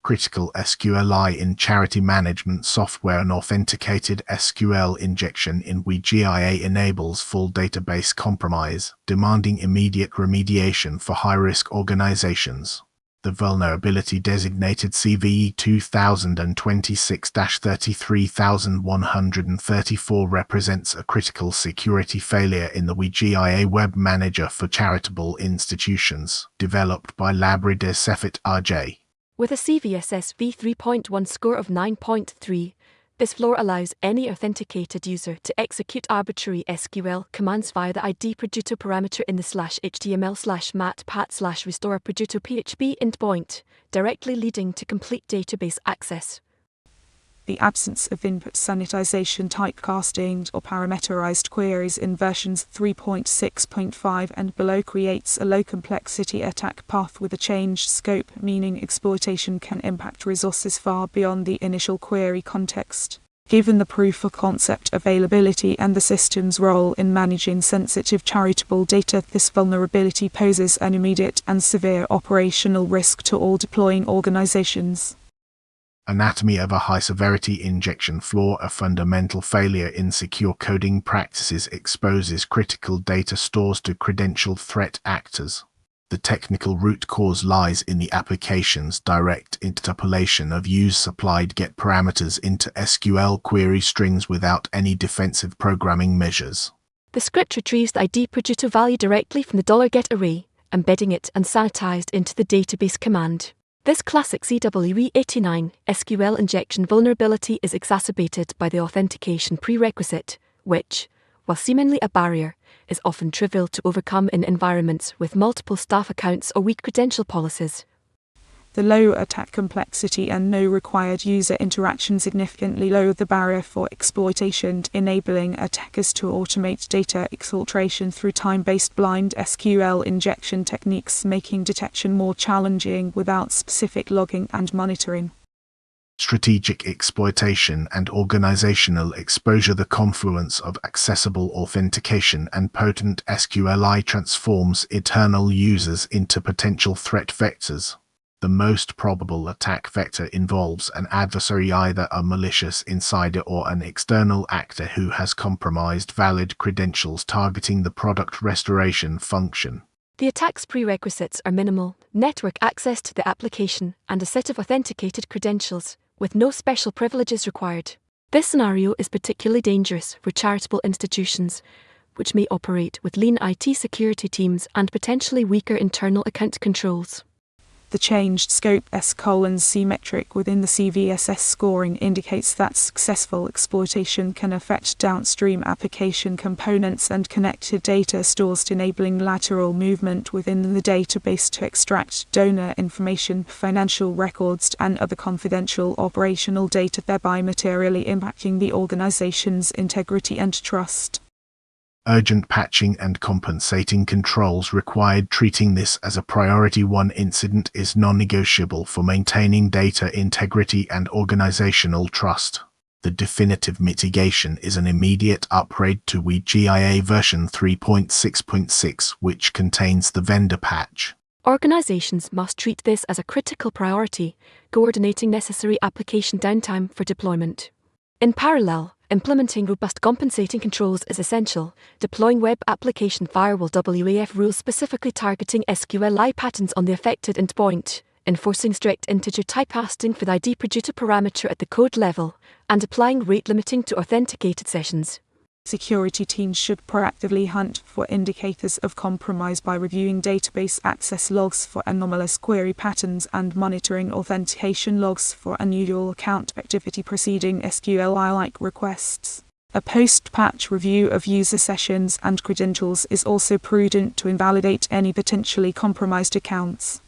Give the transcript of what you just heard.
Critical SQLi in charity management software and authenticated SQL injection in WeGIA enables full database compromise, demanding immediate remediation for high-risk organizations. The vulnerability designated CVE 2026-33134 represents a critical security failure in the WeGIA web manager for charitable institutions, developed by Labrador Cefit RJ. With a CVSS v3.1 score of 9.3, this flaw allows any authenticated user to execute arbitrary SQL commands via the ID producer parameter in the /html/matpat/restore producer PHP endpoint, directly leading to complete database access. The absence of input sanitization, typecasting, or parameterized queries in versions 3.6.5 and below creates a low-complexity attack path with a changed scope, meaning exploitation can impact resources far beyond the initial query context. Given the proof-of-concept availability and the system's role in managing sensitive charitable data, this vulnerability poses an immediate and severe operational risk to all deploying organizations. Anatomy of a high-severity injection flaw. A fundamental failure in secure coding practices exposes critical data stores to credentialed threat actors. The technical root cause lies in the application's direct interpolation of user-supplied GET parameters into SQL query strings without any defensive programming measures. The script retrieves the ID producer value directly from the $get array, embedding it unsanitized into the database command. This classic CWE89 SQL injection vulnerability is exacerbated by the authentication prerequisite, which, while seemingly a barrier, is often trivial to overcome in environments with multiple staff accounts or weak credential policies. The low attack complexity and no required user interaction significantly lower the barrier for exploitation, enabling attackers to automate data exfiltration through time-based blind SQL injection techniques, making detection more challenging without specific logging and monitoring. Strategic exploitation and organizational exposure. The confluence of accessible authentication and potent SQLi transforms eternal users into potential threat vectors. The most probable attack vector involves an adversary, either a malicious insider or an external actor who has compromised valid credentials, targeting the product restoration function. The attack's prerequisites are minimal: network access to the application and a set of authenticated credentials, with no special privileges required. This scenario is particularly dangerous for charitable institutions, which may operate with lean IT security teams and potentially weaker internal account controls. The changed scope SQLi metric within the CVSS scoring indicates that successful exploitation can affect downstream application components and connected data stores, enabling lateral movement within the database to extract donor information, financial records, and other confidential operational data, thereby materially impacting the organization's integrity and trust. Urgent patching and compensating controls required. Treating this as a priority 1 incident is non-negotiable for maintaining data integrity and organizational trust. The definitive mitigation is an immediate upgrade to WeGIA version 3.6.6, which contains the vendor patch. Organizations must treat this as a critical priority, coordinating necessary application downtime for deployment. In parallel, implementing robust compensating controls is essential, deploying web application firewall WAF rules specifically targeting SQLi patterns on the affected endpoint, enforcing strict integer typecasting for the ID producer parameter at the code level, and applying rate limiting to authenticated sessions. Security teams should proactively hunt for indicators of compromise by reviewing database access logs for anomalous query patterns and monitoring authentication logs for unusual account activity preceding SQLi-like requests. A post-patch review of user sessions and credentials is also prudent to invalidate any potentially compromised accounts.